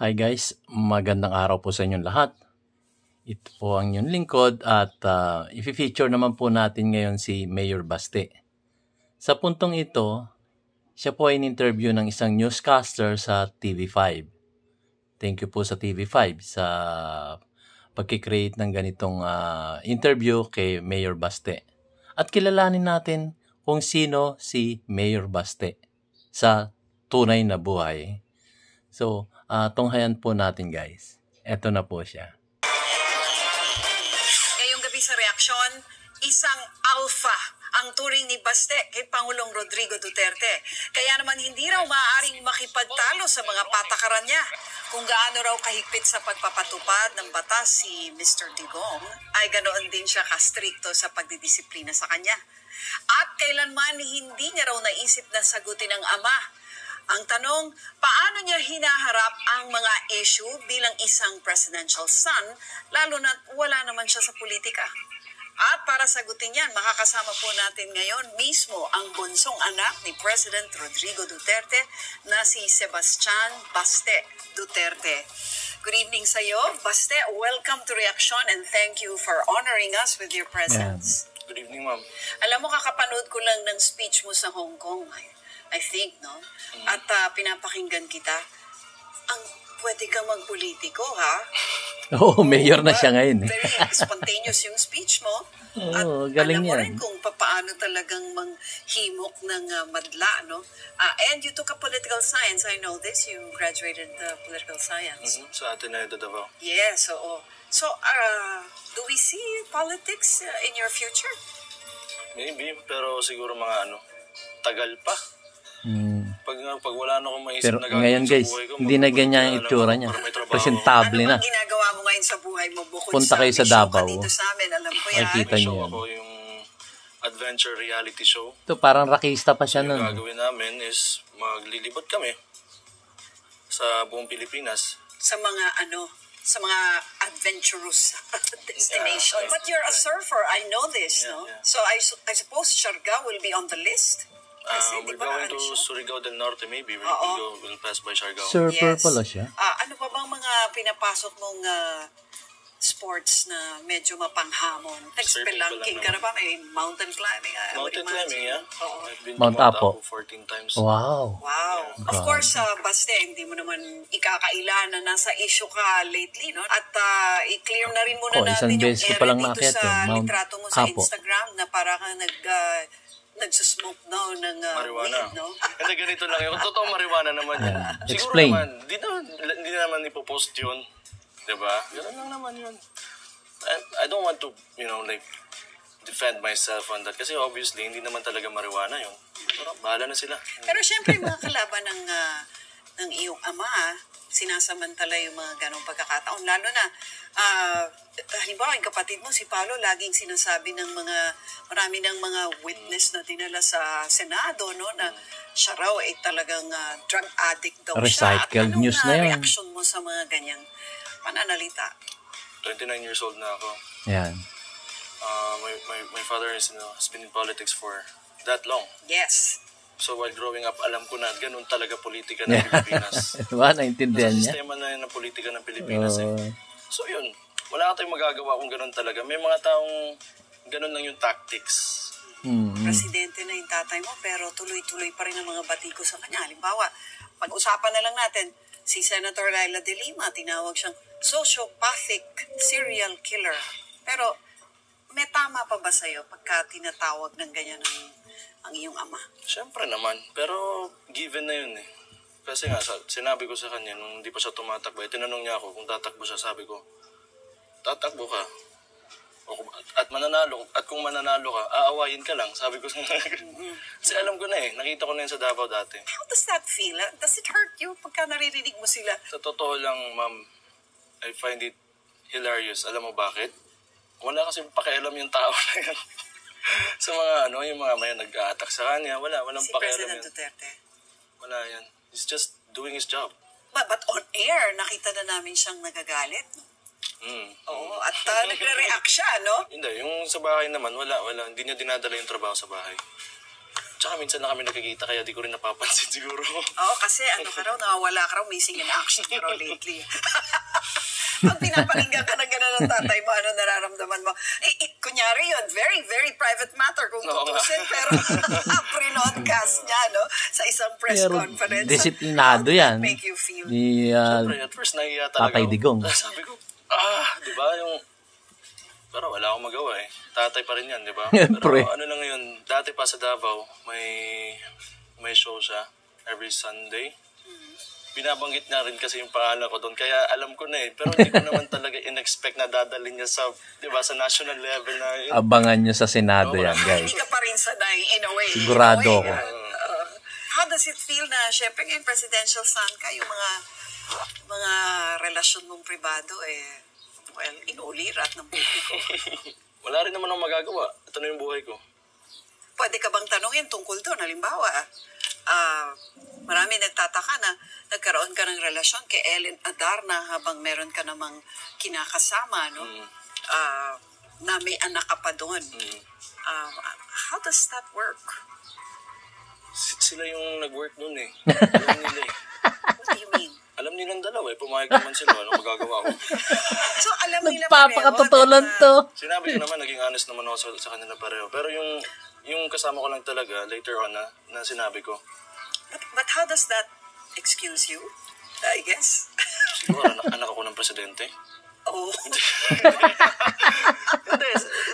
Hi guys, magandang araw po sa inyong lahat. Ito po ang inyong lingkod at i-feature naman po natin ngayon si Mayor Baste. Sa puntong ito, siya po ay in-interview ng isang newscaster sa TV5. Thank you po sa TV5 sa pagkikreate ng ganitong interview kay Mayor Baste. At kilalanin natin kung sino si Mayor Baste sa tunay na buhay. So, tunghayan po natin guys. Eto na po siya. Ngayong gabi sa reaksyon, isang alpha ang turing ni Baste kay Pangulong Rodrigo Duterte. Kaya naman hindi raw maaaring makipagtalo sa mga patakaran niya. Kung gaano raw kahigpit sa pagpapatupad ng batas si Mr. Digong, ay ganoon din siya kastrikto sa pagdidisiplina sa kanya. At kailanman hindi niya raw naisip na sagutin ng ama. Ang tanong, paano niya hinaharap ang mga issue bilang isang presidential son, lalo na wala naman siya sa politika? At para sagutin yan, makakasama po natin ngayon mismo ang bunsong anak ni President Rodrigo Duterte na si Sebastian Baste Duterte. Good evening sa iyo, Baste. Welcome to Reaction and thank you for honoring us with your presence. Yeah. Good evening, ma'am. Alam mo, kakapanood ko lang ng speech mo sa Hong Kong, I think, no? At pinapakinggan kita. Ang pwede ka magpolitiko, ha? Oo, mayor na siya ngayon. Very spontaneous yung speech mo. Oo, galing alam mo yan. rin kung paano talagang manghimok ng madla, no? And you took a political science. I know this. You graduated political science. Sa Ateneo de Davao. Yes, oo. So, do we see politics in your future? Maybe, pero siguro mga tagal pa. Pag wala na akong maisip Pero na gagawin ngayon sa guys, buhay ko, hindi na ganyan yung itsura niya. Presentable na. Ano bang ginagawa mo ngayon sa buhay mo bukod Punta kayo sa may show ka Davao. dito sa amin? Alam ko yan. Makikita May niyo show yan. ako, yung adventure reality show. Ito parang rakista pa siya Yung nun. gagawin namin is maglilibot kami sa buong Pilipinas. Sa mga adventurous destination. Yeah. But you're a surfer. I know this, Yeah, no? yeah. So I suppose Siargao will be on the list? Kasi di We're ba going to siya? Surigao del Norte maybe. We'll pass by Siargao. Surfer pala siya. Ano pa bang mga pinapasok mong sports na medyo mapanghamon? Nag-spelunking ka na ba? May mountain climbing? I would Mountain imagine. climbing, yeah. Oo. I've been Mount to Apo. 14 times. Wow. Wow. Of God. course, Baste, hindi mo naman ikakaila na nasa issue ka lately, no? At i-clear na rin muna Isang natin yung beses ko area palang dito naakyat sa yun, Mount litrato mo sa Apo. Instagram na para kang nagsusmoke daw ng Marijuana. weed, no? Hindi, ganito lang yun. Totoong marijuana naman yan. Yeah. Siguro Explain. naman, di naman ipopost yun. Diba? Ganun lang naman yun. I don't want to, defend myself on that. Kasi obviously, hindi naman talaga marijuana yun. Pero bahala na sila. Pero syempre, mga kalaban ng iyong ama, sinasamantala yung mga ganong pagkakataon. Lalo na, halimbawa, yung kapatid mo, si Paolo, laging sinasabi ng marami ng mga witness na dinala sa Senado, no, na siya raw ay talagang drug addict daw siya. Recycled news na yan. Reaction mo sa mga ganyang pananalita? 29 years old na ako. Yan. My father has been in politics for that long. Yes. So while growing up, alam ko na ganun talaga politika ng Pilipinas. Diba? Naintindihan Nasa niya? sistema na yun ng politika ng Pilipinas. Oo. So yun, wala ka tayong magagawa kung ganun talaga. May mga taong ganun lang yung tactics. Presidente na yung tatay mo, pero tuloy-tuloy pa rin ang mga batiko sa kanya. Halimbawa, pag-usapan na lang natin, si Senator Laila de Lima, tinawag siyang sociopathic serial killer. Pero may tama pa ba sa'yo pagka tinatawag ng ganyan ang iyong ama? Siyempre naman, pero given na yun eh. Kasi nga, sinabi ko sa kanya, nung hindi pa siya tumatakbo, tinanong niya ako kung tatakbo siya, sabi ko, tatakbo ka. At kung mananalo ka, aawayin ka lang, sabi ko sa Kasi alam ko na eh, nakita ko na yun sa Davao dati. How does that feel? Does it hurt you pagka naririnig mo sila? Sa totoo lang, ma'am, I find it hilarious. Alam mo bakit? Wala kasi pakialam yung tao na yan. Sa mga yung mga may nag-a-attack sa kanya, walang Si pakialam President yan. Duterte. Wala yan. He's just doing his job. But on air, nakita na namin siyang nagagalit. Oo, at nagre-react siya, no? Hindi, yung sa bahay naman, wala. Hindi niya dinadala yung trabaho sa bahay. Tsaka minsan na kami nakikita, kaya di ko rin napapansin siguro. Oo, kasi ano ka raw, nawawala ka raw, missing in action ka raw lately. Pag pinapakinggan ka ng gano'n ng tatay mo, ano nararamdaman mo? Kunyari yun, very, very private matter kung tutusin, pero pre-nodcast niya, no? Sa isang press Pero conference. disiplinado yan. How did it make you feel? Siyempre, at first nahiya talaga Tatay Digong. Sabi ko, di ba, yung... Pero wala akong magawa eh. Tatay pa rin yan, di ba? Pre. Pero ano lang yun, dati pa sa Davao, may show siya every Sunday. Binabanggit na rin kasi yung pangalan ko doon. Kaya alam ko na eh. Pero hindi ko naman talaga in-expect na dadalhin niya sa, di ba, sa national level na yun. Abangan nyo sa Senado yan, guys. Hindi ka pa rin sanay, in a way. Sigurado ako. How does it feel na, syempre ngayon presidential son ka, yung mga relasyon mong pribado, well, inuulirat ng publiko. Wala rin naman akong magagawa. Ito na yung buhay ko. Pwede ka bang tanungin tungkol doon? Halimbawa, marami nagtataka na nagkaroon ka ng relasyon kay Ellen Adarna habang meron ka namang kinakasama, no? Na may anak ka pa doon. How does that work? Sila yung nag-work doon eh. Alam nila eh. What do you mean? Alam nilang dalawa eh. Pumayag naman sila. Anong magagawa ko? So, alam nila Nagpapakatutulan to. Sinabi ko naman, naging honest naman ako sa kanila pareho. Pero yung kasama ko lang talaga, later on na sinabi ko. But how does that excuse you, I guess? Siguro, anak ako ng presidente. Oh.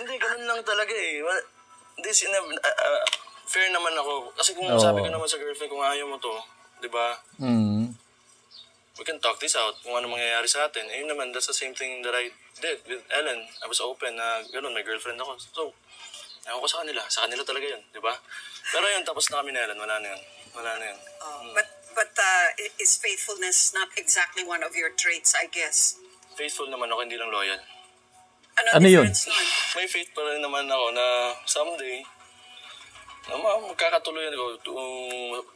Hindi, ganun lang talaga eh. Hindi, fair naman ako. Kasi kung sabi ko naman sa girlfriend, kung ayaw mo to, di ba? We can talk this out kung ano mangyayari sa atin. Yun naman, that's the same thing that I did with Ellen. I was open na gano'n, may girlfriend ako. So, ayaw ko sa kanila. Sa kanila talaga yun, di ba? Pero yun, tapos na kami na Ellen. Wala na yun. But is faithfulness not exactly one of your traits, I guess? Faithful naman ako, hindi lang loyal. Ano yun? May faith pa rin naman ako na someday, magkakatuloy ako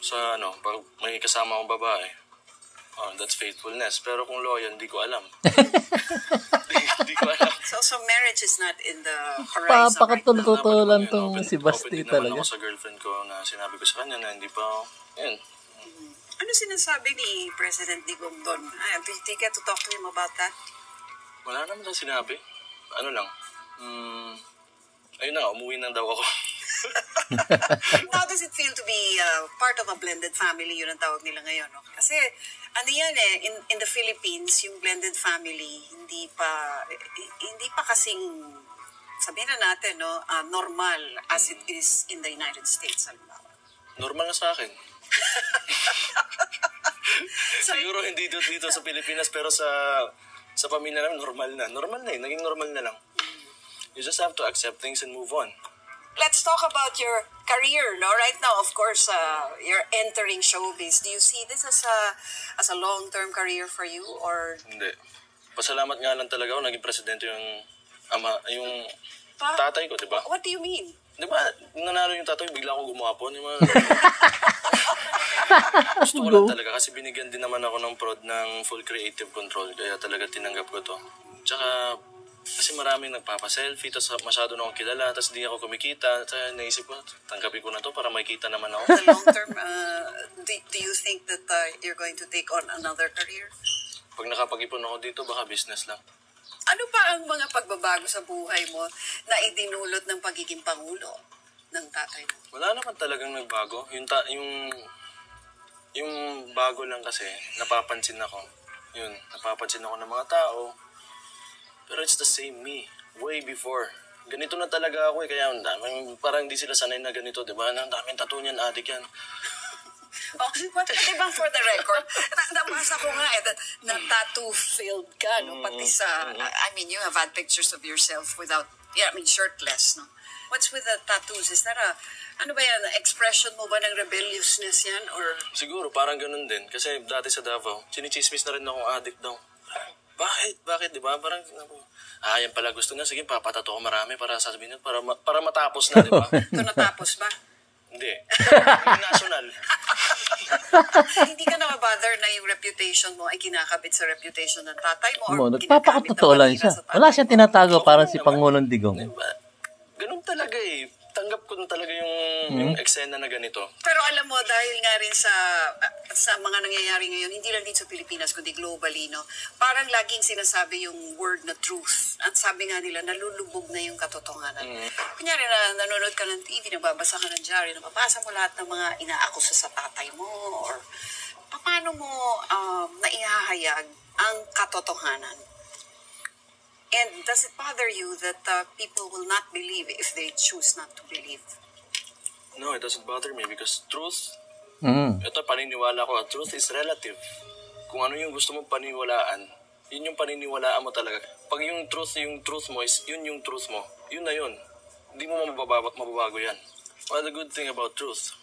sa pag may kasama akong babae. That's faithfulness. Pero kung loyal, hindi ko alam. Hindi ko alam. So marriage is not in the horizon right now? Papakatutulan tong si Basti Open din talaga. naman ako sa girlfriend ko na sinabi ko sa kanya na hindi pa ako. Yun. Ano sinasabi ni President Digong doon? Did you get to talk to him about that? Wala naman lang sinabi. Ano lang. Ayun na, umuwi na daw ako. How does it feel to be part of a blended family? Yun ang tawag nila ngayon. No? Kasi ano yan in the Philippines, yung blended family, hindi pa kasing, sabihin na natin, no, normal as it is in the United States. Halimbawa. Normal na sa akin. Siguro hindi dito sa Pilipinas, pero sa pamilya namin, normal na naging normal na lang. You just have to accept things and move on. Let's talk about your career, no? Right now, of course, you're entering showbiz. Do you see this as a long-term career for you, or? Hindi. Pasalamat nga lang talaga ako, naging presidente yung tatay ko, di ba? What do you mean? Di ba, nanalo yung tatay, bigla akong gumapon. Gusto ko lang talaga kasi binigyan din naman ako ng prod ng full creative control, kaya talaga tinanggap ko to. Tsaka, kasi maraming nagpapa-selfie, tapos masyado na akong kilala, tapos di ako kumikita. Kaya naisip ko, tanggapin ko na to para makita naman ako. The long term, do you think that you're going to take on another career? Pag nakapag-ipon ako dito, baka business lang. Ano pa ang mga pagbabago sa buhay mo na idinulot ng pagiging pangulo ng tatay mo? Wala naman talagang nagbago. Yung bago lang kasi, napapansin ako. Napapansin ako ng mga tao. Pero it's the same me, way before. Ganito na talaga ako kaya parang hindi sila sanay na ganito, di ba? Ang daming tattoo niyan, adik yan. Di ba for the record, nabasa ko nga na tattoo-filled ka, no? Pati sa, you have had pictures of yourself without, shirtless, no? What's with the tattoos? Is that ano ba yan, expression mo ba ng rebelliousness yan, or? Siguro, parang ganun din. Kasi dati sa Davao, sinichismis na rin akong adik daw. Bakit, di ba? Parang, yan pala gusto niya. Sige, papatato ko marami para sasabihin niya, para matapos na, di ba? Ito natapos ba? Hindi. National. Hindi ka na mabother na yung reputation mo ay kinakabit sa reputation ng tatay mo? Nagpapakatotoo lang siya. Wala siyang tinatago parang si Pangulong Digong. Diba? Ganun talaga eh. tanggap ko na talaga yung eksena na ganito. Pero alam mo, dahil nga rin sa mga nangyayari ngayon, hindi lang dito sa Pilipinas, kundi globally, no? Parang laging sinasabi yung word na truth. At sabi nga nila, nalulubog na yung katotohanan. Kunyari na nanonood ka ng TV, nababasa ka ng diary, napapasa mo lahat ng mga inaakusa sa tatay mo, or paano mo naihahayag ang katotohanan? And does it bother you that people will not believe if they choose not to believe? No, it doesn't bother me because truth, ito paniniwala ko, truth is relative. Kung ano yung gusto mong paniniwalaan, yun yung paniniwalaan mo talaga. Pag yung truth mo is yun yung truth mo, yun na yun. Hindi mo mababago yan. Well, the good thing about truth,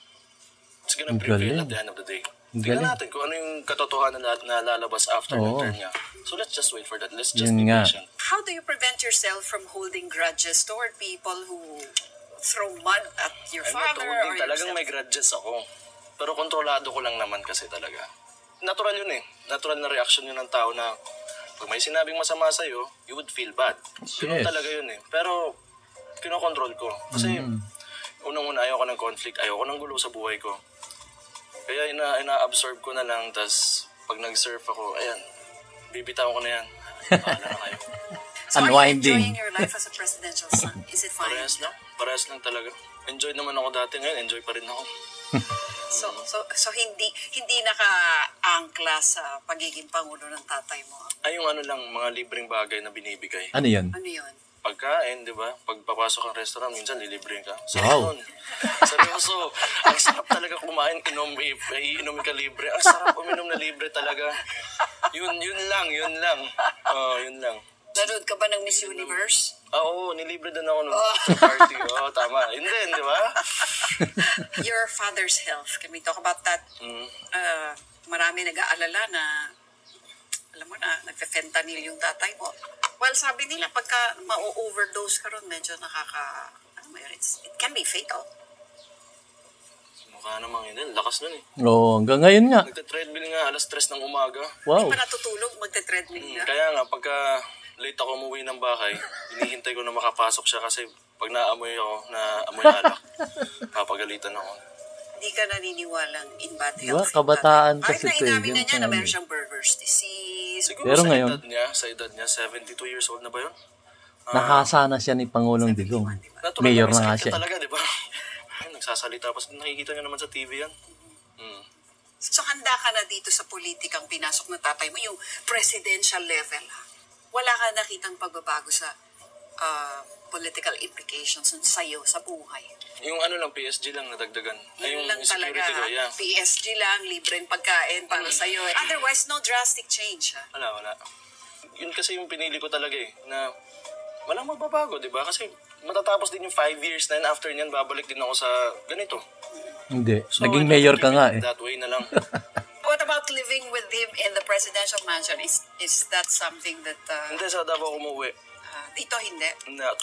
it's gonna prevail at the end of the day. Tingnan natin kung ano yung katotohanan na lalabas after ng term niya. So let's just wait for that. Let's just be patient. How do you prevent yourself from holding grudges toward people who throw mud at your father or yourself? Talagang may grudges ako. Pero kontrolado ko lang naman kasi talaga. Natural yun eh. Natural na reaction yun ng tao na pag may sinabing masama sa'yo, you would feel bad. Yun talaga yun eh. Pero kinokontrol ko. Kasi unang-una ayoko ng conflict, ayoko ng gulo sa buhay ko. Kaya ina-absorb ko na lang, tas pag nag-surf ako, ayan, bibitawan ko na yan. Paala na kayo. So unwinding. Are you enjoying your life as a presidential son? Is it fine? Parehas lang talaga. Enjoy naman ako dati, ngayon enjoy pa rin ako. So hindi naka-angkla sa pagiging pangulo ng tatay mo? Ay, yung ano lang, mga libreng bagay na binibigay. Ano yun? Pagkain, di ba? Pag papasok ang restaurant, minsan lilibre ka. Seryoso. Ang sarap talaga kumain, iinom ka libre. Ang sarap uminom na libre talaga. Yun lang. Yun lang. Nanood ka ba ng Miss Universe? Oo, nilibre din ako nung party. Oo, tama. Yun din, di ba? Your father's health. Can we talk about that? Marami nag-aalala na, alam mo na, nagfe-fentanyl yung tatay mo. Well, sabi nila, pagka ma-overdose ka ron, medyo it can be fatal. Mukha namang yun. Lakas nun eh. Oo, hanggang ngayon nga. Nagte-treadmill nga, alas 3 ng umaga. Wow. Hindi pa natutulog, magte-treadmill nga. Kaya nga, pagka late ako umuwi ng bahay, hinihintay ko na makapasok siya kasi pag naamoy alak, papagalitan ako. Hindi ka naniniwalang in bad health. Kabataan kasi ito. Kahit na inamin na niya na meron siyang Berger's disease. Siguro pero ngayon, sa edad niya, 72 years old na ba yun? Nakasana siya ni Pangulong Digong. Mayor na nga siya. Talaga, di ba? Nagsasalita pa. Nakikita niyo naman sa TV yan. So handa ka na dito sa politikang pinasok na tatay mo, yung presidential level. Wala ka nakitang pagbabago sa political implications sa'yo, sa buhay. Yung lang, PSG lang nadagdagan. Yun lang talaga. Ko, yeah. PSG lang, libreng pagkain para sa'yo. Otherwise, no drastic change. Wala. Yun kasi yung pinili ko talaga eh, na walang magbabago, di ba? Kasi matatapos din yung 5 years na yun. After nyan, babalik din ako sa ganito. Hindi. So, naging mayor ka nga eh. That way na lang. What about living with him in the presidential mansion? Is that something that... Hindi, sa Davao ako umuwi. Dito hindi?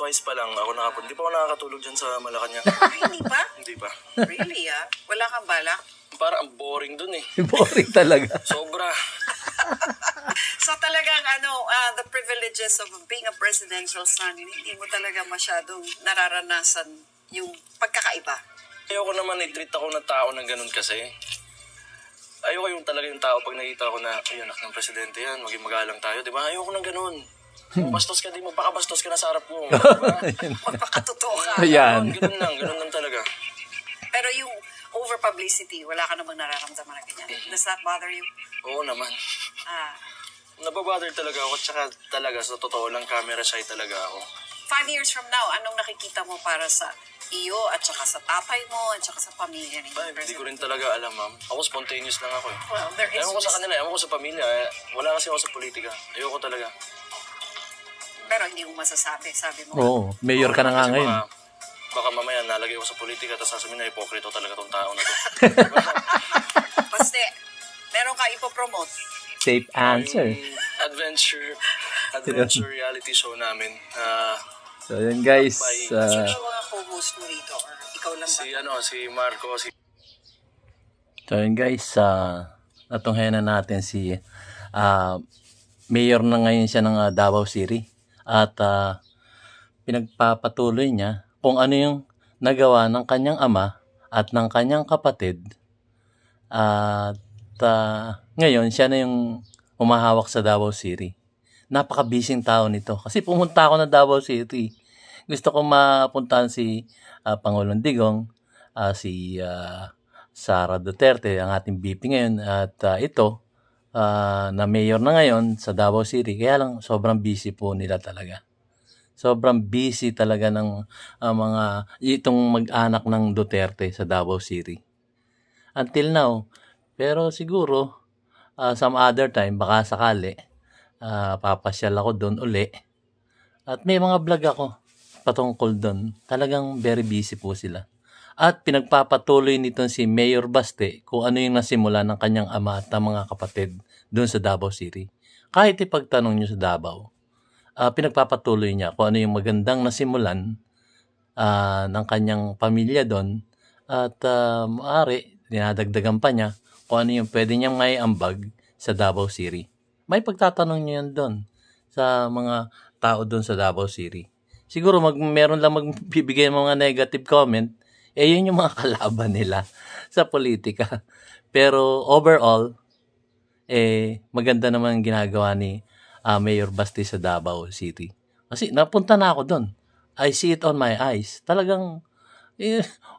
Twice pa lang ako nakapunta. Hindi pa ako nakakatulog dyan sa Malacanang. Hindi pa? Hindi pa. Really Wala kang balak? Parang boring dun eh. Boring talaga. Sobra. So talagang the privileges of being a presidential son, hindi mo talaga masyadong nararanasan yung pagkakaiba. Ayoko naman i-treat ako ng tao ng ganun kasi. Ayoko yung talaga yung tao pag nakita ko na, ay anak ng presidente yan, maging magalang tayo, di ba? Ayoko ng ganun. Bastos ka, magpakabastos ka na sa harap ko. Magpakatotoo ka. Ayan. Ganun lang talaga. Pero yung over-publicity, wala ka namang nararamdaman na ganyan. Does that bother you? Oo naman. Nababother talaga ako, tsaka talaga, sa totoo lang, camera shy talaga ako. 5 years from now, anong nakikita mo para sa iyo at saka sa tatay mo at saka sa pamilya ni President? Hindi ko rin talaga alam, ma'am. Ako spontaneous lang ako eh. Well, there is... Ewan ko sa kanila, ewan ko sa pamilya. Wala kasi ako sa politika. Ayoko talaga. Pero hindi mo masasabi, sabi mo. Oo, mayor ka na nga ngayon. Baka mamaya nalagay ako sa politika tapos sasabihin na hipokrito talaga tong tao na to. Baste, meron ka ipopromote? Safe answer. Adventure reality show namin. So yun guys. Sino mga co-host mo rito? Or ikaw lang ba? Si Marco. So yun guys, natunghayan na natin si mayor na ngayon siya ng Davao City. At pinagpapatuloy niya kung ano yung nagawa ng kanyang ama at ng kanyang kapatid. At ngayon, siya na yung humahawak sa Davao City. Napaka-busy tao nito. Kasi pumunta ako ng Davao City. Gusto ko mapuntahan si Pangulong Digong, si Sara Duterte, ang ating VP ngayon. At ito, na mayor na ngayon sa Davao City. Kaya lang, sobrang busy po nila talaga. Sobrang busy talaga ng itong mag-anak ng Duterte sa Davao City. Until now. Pero siguro, some other time, baka sakali, papasyal ako doon uli. At may mga vlog ako patungkol doon. Talagang very busy po sila. At pinagpapatuloy nitong si Mayor Baste kung ano yung nasimula ng kanyang ama at ng mga kapatid doon sa Davao City. Kahit ipagtanong nyo sa Davao, pinagpapatuloy niya kung ano yung magandang nasimulan ng kanyang pamilya doon. At maaari, dinadagdagan pa niya kung ano yung pwede niyang may ambag sa Davao City. May pagtatanong niya yan doon sa mga tao doon sa Davao City. Siguro meron lang magbibigay ng mga negative comment, yun yung mga kalaban nila sa politika. Pero overall, maganda naman ginagawa ni Mayor Baste sa Davao City. Kasi napunta na ako doon. I see it on my eyes. Talagang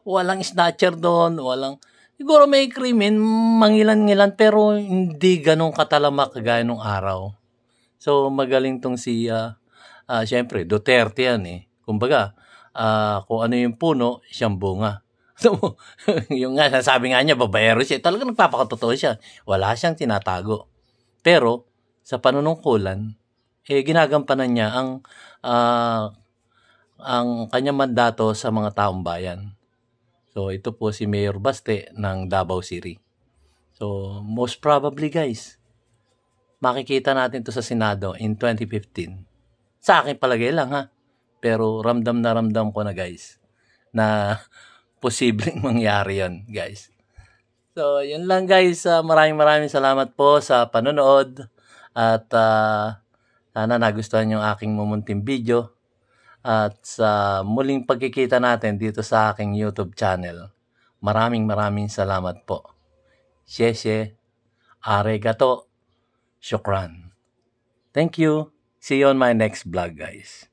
walang snatcher doon, siguro may krimen, mangilan-ngilan, pero hindi ganun katalamak kagaya nung araw. So magaling tong si syempre Duterte yan Kumbaga, kung ano yung puno, siyang bunga. So, yung nga, sabi nga niya, babayero siya. Talagang nagpapakatotoo siya. Wala siyang tinatago. Pero, sa panunungkulan, ginagampanan niya ang kanyang mandato sa mga taong bayan. So, ito po si Mayor Baste ng Davao City. So, most probably guys, makikita natin to sa Senado in 2015. Sa akin palagay lang Pero ramdam ko na guys na posibleng mangyari yan guys. So, yun lang guys. Maraming salamat po sa panonood. At sana nagustuhan yung aking mumunting video. At sa muling pagkikita natin dito sa aking YouTube channel. Maraming salamat po. Sheshe, arigato, shukran. Thank you. See you on my next vlog guys.